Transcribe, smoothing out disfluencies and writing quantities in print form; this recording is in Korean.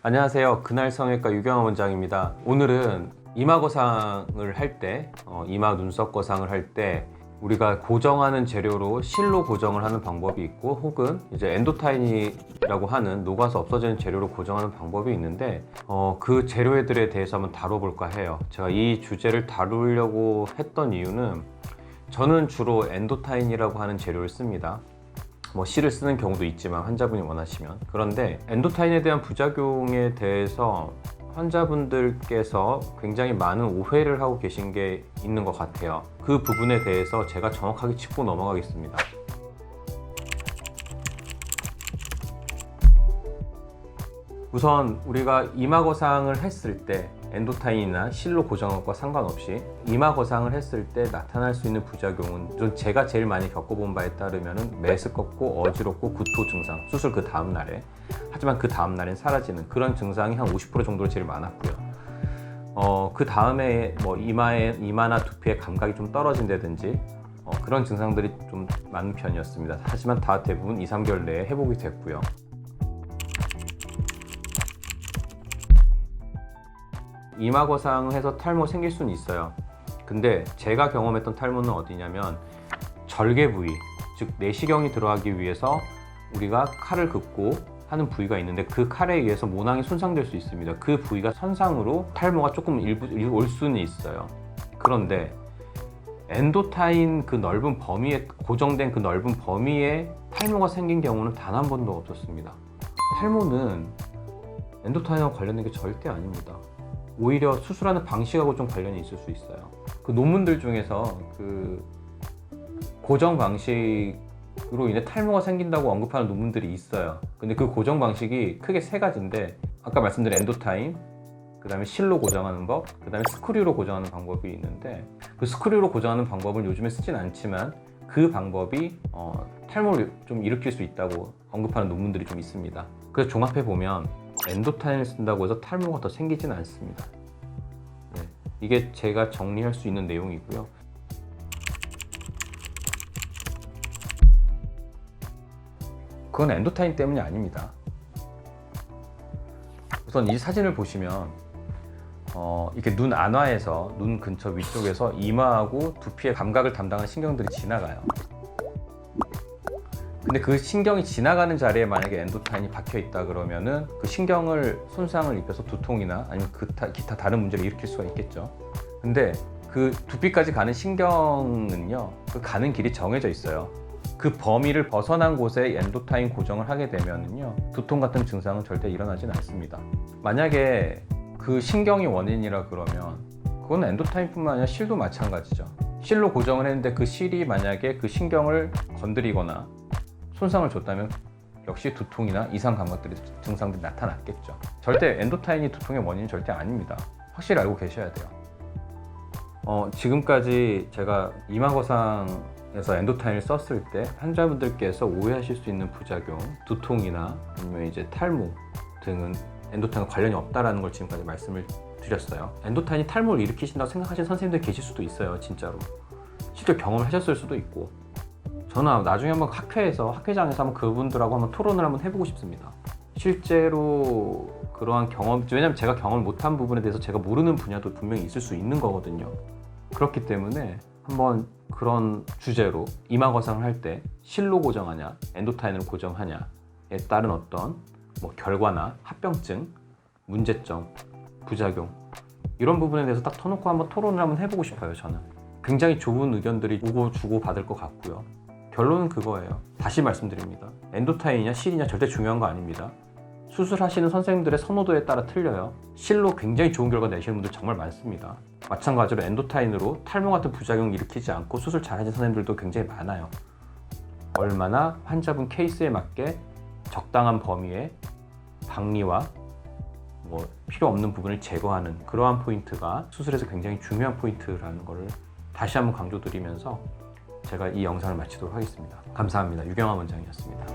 안녕하세요. 그날 성형외과 유경환 원장입니다. 오늘은 이마 거상을 할 때, 이마 눈썹 거상을 할 때 우리가 고정하는 재료로 실로 고정을 하는 방법이 있고, 혹은 이제 엔도타인이라고 하는 녹아서 없어지는 재료로 고정하는 방법이 있는데, 그 재료들에 대해서 한번 다뤄볼까 해요. 제가 이 주제를 다루려고 했던 이유는, 저는 주로 엔도타인이라고 하는 재료를 씁니다. 실을 쓰는 경우도 있지만 환자분이 원하시면. 그런데 엔도타인에 대한 부작용에 대해서 환자분들께서 굉장히 많은 오해를 하고 계신 게 있는 것 같아요. 그 부분에 대해서 제가 정확하게 짚고 넘어가겠습니다. 우선 우리가 이마 거상을 했을 때 엔도타인이나 실로 고정한 것과 상관없이 이마 거상을 했을 때 나타날 수 있는 부작용은, 제가 제일 많이 겪어본 바에 따르면 메스껍고 어지럽고 구토 증상, 수술 그 다음 날에, 하지만 그 다음 날엔 사라지는 그런 증상이 한 50% 정도로 제일 많았고요. 그 다음에 이마나 두피의 감각이 좀 떨어진다든지 그런 증상들이 좀 많은 편이었습니다. 하지만 다 대부분 2-3개월 내에 회복이 됐고요. 이마 거상을 해서 탈모 생길 수는 있어요. 근데 제가 경험했던 탈모는 어디냐면, 절개 부위, 즉 내시경이 들어가기 위해서 우리가 칼을 긋고 하는 부위가 있는데, 그 칼에 의해서 모낭이 손상될 수 있습니다. 그 부위가 손상으로 탈모가 조금 일부 올 수는 있어요. 그런데 엔도타인 그 넓은 범위에 고정된 그 넓은 범위에 탈모가 생긴 경우는 단 한 번도 없었습니다. 탈모는 엔도타인과 관련된 게 절대 아닙니다. 오히려 수술하는 방식하고 좀 관련이 있을 수 있어요. 그 논문들 중에서 그 고정 방식으로 인해 탈모가 생긴다고 언급하는 논문들이 있어요. 근데 그 고정 방식이 크게 세 가지인데, 아까 말씀드린 엔도타인, 그 다음에 실로 고정하는 법, 그 다음에 스크류로 고정하는 방법이 있는데, 그 스크류로 고정하는 방법을 요즘에 쓰진 않지만 그 방법이 탈모를 좀 일으킬 수 있다고 언급하는 논문들이 좀 있습니다. 그래서 종합해 보면 엔도타인을 쓴다고 해서 탈모가 더 생기진 않습니다. 네, 이게 제가 정리할 수 있는 내용이고요. 그건 엔도타인 때문이 아닙니다. 우선 이 사진을 보시면 이렇게 눈 안와에서, 눈 근처 위쪽에서 이마하고 두피의 감각을 담당하는 신경들이 지나가요. 근데 그 신경이 지나가는 자리에 만약에 엔도타인이 박혀 있다 그러면은 그 신경을 손상을 입혀서 두통이나 아니면 기타 다른 문제를 일으킬 수가 있겠죠. 근데 그 두피까지 가는 신경은요, 그 가는 길이 정해져 있어요. 그 범위를 벗어난 곳에 엔도타인 고정을 하게 되면은요, 두통 같은 증상은 절대 일어나진 않습니다. 만약에 그 신경이 원인이라 그러면 그건 엔도타인뿐만 아니라 실도 마찬가지죠. 실로 고정을 했는데 그 실이 만약에 그 신경을 건드리거나 손상을 줬다면 역시 두통이나 이상 감각들이, 증상들이 나타났겠죠. 절대 엔도타인이 두통의 원인은 절대 아닙니다. 확실히 알고 계셔야 돼요. 지금까지 제가 이마 거상에서 엔도타인을 썼을 때 환자분들께서 오해하실 수 있는 부작용, 두통이나 아니면 이제 탈모 등은 엔도타인과 관련이 없다라는 걸 지금까지 말씀을 드렸어요. 엔도타인이 탈모를 일으키신다고 생각하시는 선생님들 계실 수도 있어요. 진짜로 실제 경험을 하셨을 수도 있고. 저는 나중에 한번 학회장에서 한번 그분들하고 한번 토론을 한번 해보고 싶습니다. 실제로 그러한 경험, 왜냐면 제가 경험을 못한 부분에 대해서 제가 모르는 분야도 분명히 있을 수 있는 거거든요. 그렇기 때문에 한번 그런 주제로 이마 거상을 할 때 실로 고정하냐, 엔도타인으로 고정하냐에 따른 어떤 결과나 합병증, 문제점, 부작용, 이런 부분에 대해서 딱 터놓고 한번 토론을 한번 해보고 싶어요. 저는 굉장히 좋은 의견들이 오고 주고 받을 것 같고요. 결론은 그거예요. 다시 말씀드립니다. 엔도타인이냐 실이냐 절대 중요한 거 아닙니다. 수술하시는 선생님들의 선호도에 따라 틀려요. 실로 굉장히 좋은 결과 내시는 분들 정말 많습니다. 마찬가지로 엔도타인으로 탈모 같은 부작용을 일으키지 않고 수술 잘하신 선생님들도 굉장히 많아요. 얼마나 환자분 케이스에 맞게 적당한 범위에 박리와 필요 없는 부분을 제거하는 그러한 포인트가 수술에서 굉장히 중요한 포인트라는 것을 다시 한번 강조드리면서 제가 이 영상을 마치도록 하겠습니다. 감사합니다. 유경환 원장이었습니다.